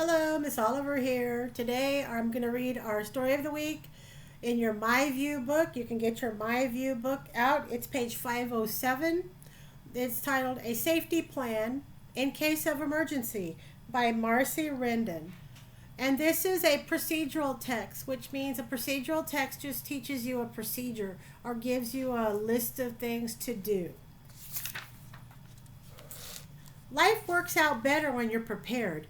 Hello, Miss Oliver here. Today I'm going to read our story of the week in your My View book. You can get your My View book out. It's page 507. It's titled A Safety Plan in Case of Emergency by Marcy Rendon. And this is a procedural text, which means a procedural text just teaches you a procedure or gives you a list of things to do. Life works out better when you're prepared.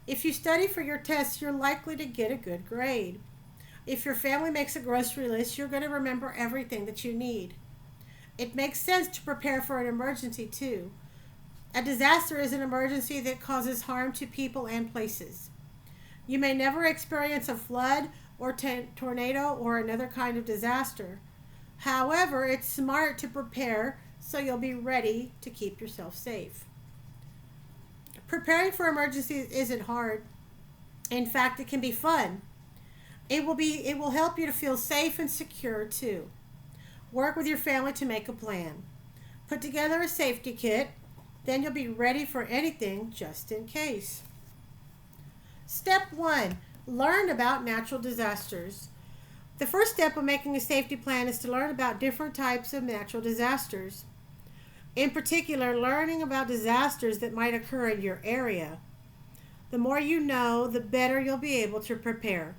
If you study for your tests, you're likely to get a good grade. If your family makes a grocery list, you're going to remember everything that you need. It makes sense to prepare for an emergency too. A disaster is an emergency that causes harm to people and places. You may never experience a flood or tornado or another kind of disaster. However, it's smart to prepare so you'll be ready to keep yourself safe. Preparing for emergencies isn't hard. In fact, it can be fun. It will help you to feel safe and secure too. Work with your family to make a plan. Put together a safety kit, then you'll be ready for anything just in case. Step 1. Learn about natural disasters. The first step of making a safety plan is to learn about different types of natural disasters. In particular, learning about disasters that might occur in your area. The more you know, the better you'll be able to prepare.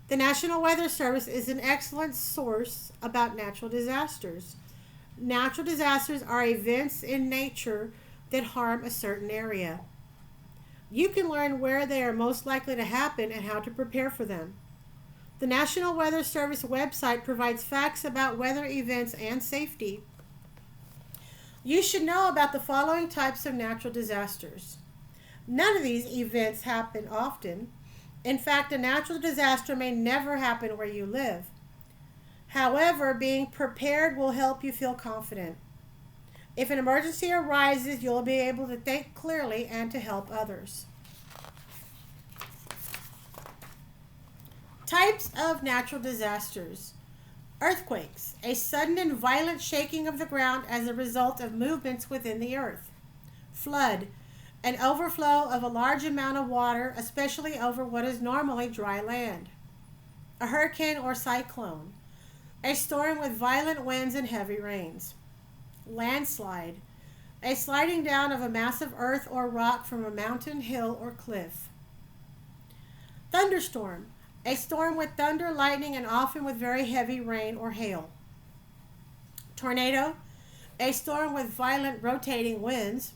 The National Weather Service is an excellent source about natural disasters. Natural disasters are events in nature that harm a certain area. You can learn where they are most likely to happen and how to prepare for them. The National Weather Service website provides facts about weather events and safety. You should know about the following types of natural disasters. None of these events happen often. In fact, a natural disaster may never happen where you live. However, being prepared will help you feel confident. If an emergency arises, you'll be able to think clearly and to help others. Types of natural disasters. Earthquakes, a sudden and violent shaking of the ground as a result of movements within the earth. Flood, an overflow of a large amount of water, especially over what is normally dry land. A hurricane or cyclone, a storm with violent winds and heavy rains. Landslide, a sliding down of a massive earth or rock from a mountain, hill, or cliff. Thunderstorm, a storm with thunder, lightning, and often with very heavy rain or hail. Tornado, a storm with violent rotating winds.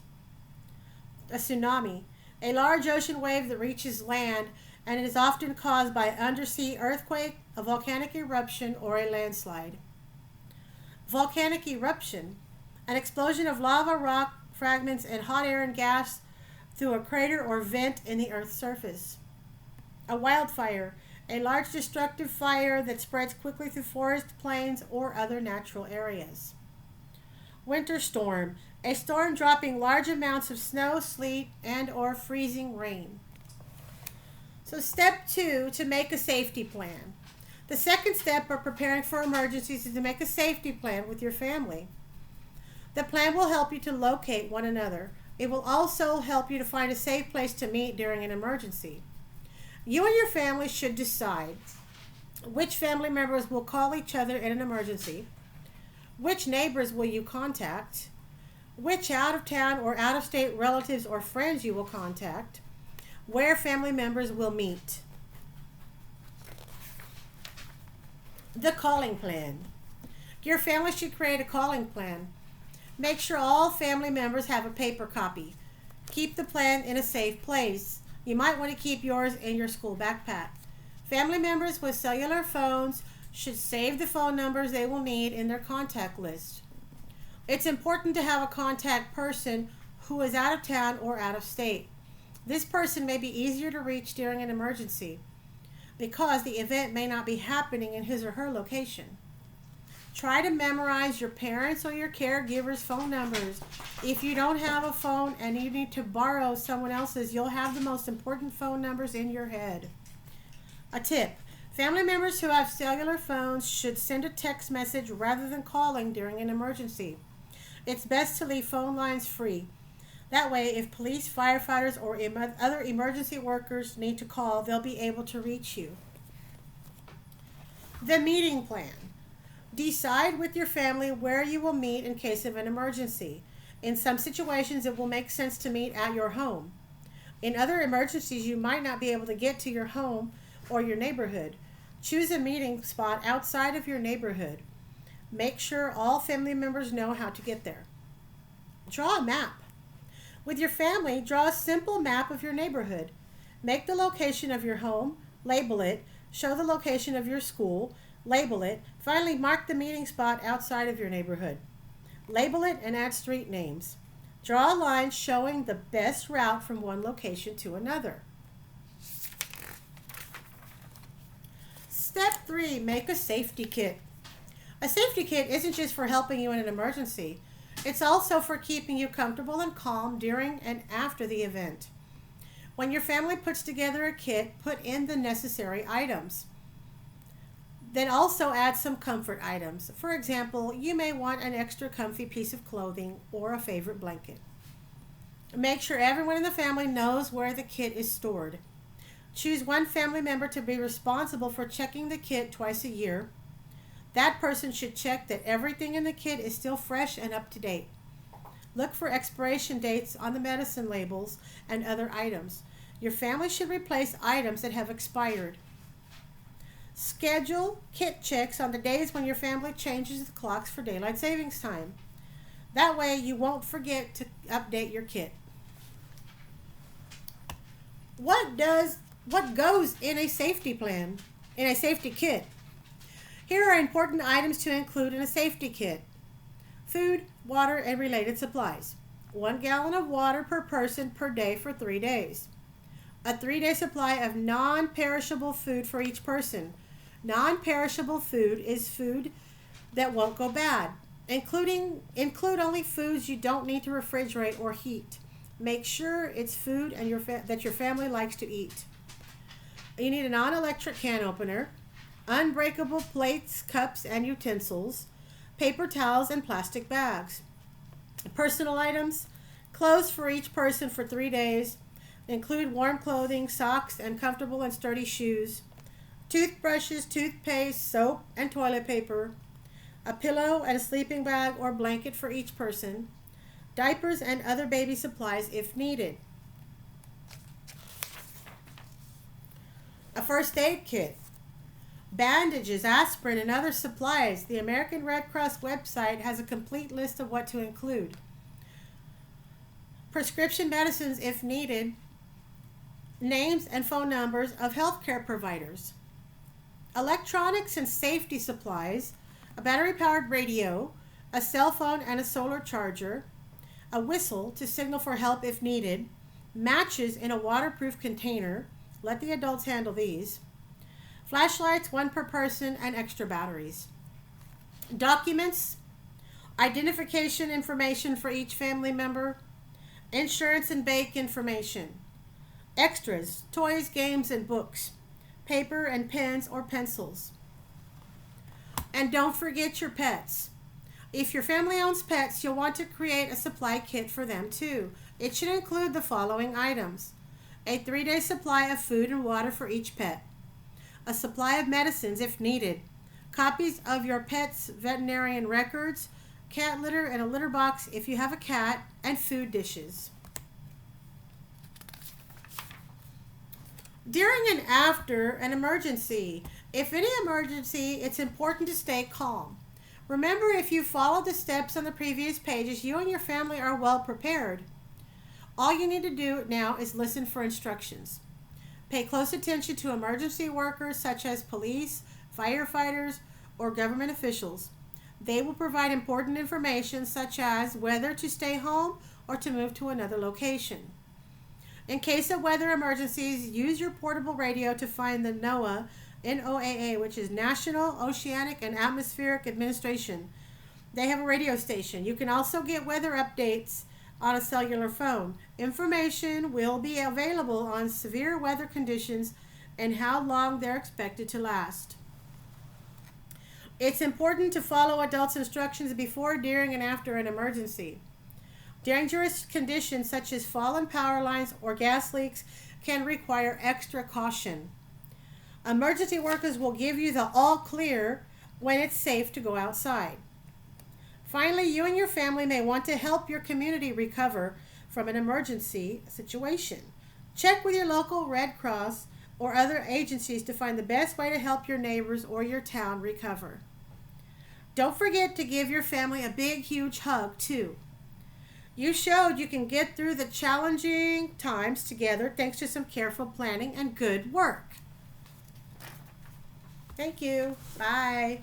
A tsunami, a large ocean wave that reaches land and it is often caused by an undersea earthquake, a volcanic eruption, or a landslide. Volcanic eruption, an explosion of lava, rock fragments, and hot air and gas through a crater or vent in the Earth's surface. A wildfire, a large destructive fire that spreads quickly through forest, plains, or other natural areas. Winter storm, a storm dropping large amounts of snow, sleet, and or freezing rain. So step 2, to make a safety plan. The second step of preparing for emergencies is to make a safety plan with your family. The plan will help you to locate one another. It will also help you to find a safe place to meet during an emergency. You and your family should decide which family members will call each other in an emergency, which neighbors will you contact, which out-of-town or out-of-state relatives or friends you will contact, where family members will meet. The calling plan. Your family should create a calling plan. Make sure all family members have a paper copy. Keep the plan in a safe place. You might want to keep yours in your school backpack. Family members with cellular phones should save the phone numbers they will need in their contact list. It's important to have a contact person who is out of town or out of state. This person may be easier to reach during an emergency because the event may not be happening in his or her location. Try to memorize your parents' or your caregiver's phone numbers. If you don't have a phone and you need to borrow someone else's, you'll have the most important phone numbers in your head. A tip: family members who have cellular phones should send a text message rather than calling during an emergency. It's best to leave phone lines free. That way, if police, firefighters, or other emergency workers need to call, they'll be able to reach you. The meeting plan. Decide with your family where you will meet in case of an emergency. In some situations, it will make sense to meet at your home. In other emergencies, you might not be able to get to your home or your neighborhood. Choose a meeting spot outside of your neighborhood. Make sure all family members know how to get there. Draw a map. With your family, draw a simple map of your neighborhood. Make the location of your home, label it, show the location of your school, label it. Finally, mark the meeting spot outside of your neighborhood. Label it and add street names. Draw a line showing the best route from one location to another. Step 3, make a safety kit. A safety kit isn't just for helping you in an emergency. It's also for keeping you comfortable and calm during and after the event. When your family puts together a kit, put in the necessary items. Then also add some comfort items. For example, you may want an extra comfy piece of clothing or a favorite blanket. Make sure everyone in the family knows where the kit is stored. Choose one family member to be responsible for checking the kit twice a year. That person should check that everything in the kit is still fresh and up to date. Look for expiration dates on the medicine labels and other items. Your family should replace items that have expired. Schedule kit checks on the days when your family changes the clocks for daylight savings time. That way you won't forget to update your kit. What goes in a safety plan, in a safety kit? Here are important items to include in a safety kit. Food, water, and related supplies. 1 gallon of water per person per day for 3 days. A 3-day supply of non-perishable food for each person. Non-perishable food is food that won't go bad. Include only foods you don't need to refrigerate or heat. Make sure it's food and that your family likes to eat. You need a non-electric can opener, unbreakable plates, cups, and utensils, paper towels, and plastic bags. Personal items, clothes for each person for 3 days. Include warm clothing, socks, and comfortable and sturdy shoes. Toothbrushes, toothpaste, soap, and toilet paper. A pillow and a sleeping bag or blanket for each person. Diapers and other baby supplies if needed. A first aid kit. Bandages, aspirin, and other supplies. The American Red Cross website has a complete list of what to include. Prescription medicines if needed. Names and phone numbers of healthcare providers. Electronics and safety supplies. A battery-powered radio, a cell phone and a solar charger, a whistle to signal for help if needed, matches in a waterproof container. Let the adults handle these. Flashlights, 1 per person, and extra batteries. Documents, identification information for each family member, insurance and bank information. Extras, toys, games, and books, paper and pens or pencils. And don't forget your pets. If your family owns pets, you'll want to create a supply kit for them too. It should include the following items: a 3-day supply of food and water for each pet, a supply of medicines if needed, copies of your pet's veterinarian records, cat litter and a litter box if you have a cat, and food dishes. During and after an emergency. If any emergency, it's important to stay calm. Remember, if you followed the steps on the previous pages, you and your family are well prepared. All you need to do now is listen for instructions. Pay close attention to emergency workers such as police, firefighters, or government officials. They will provide important information such as whether to stay home or to move to another location. In case of weather emergencies, use your portable radio to find the NOAA, which is National Oceanic and Atmospheric Administration. They have a radio station. You can also get weather updates on a cellular phone. Information will be available on severe weather conditions and how long they're expected to last. It's important to follow adults' instructions before, during, and after an emergency. Dangerous conditions such as fallen power lines or gas leaks can require extra caution. Emergency workers will give you the all clear when it's safe to go outside. Finally, you and your family may want to help your community recover from an emergency situation. Check with your local Red Cross or other agencies to find the best way to help your neighbors or your town recover. Don't forget to give your family a big, huge hug, too. You showed you can get through the challenging times together thanks to some careful planning and good work. Thank you. Bye.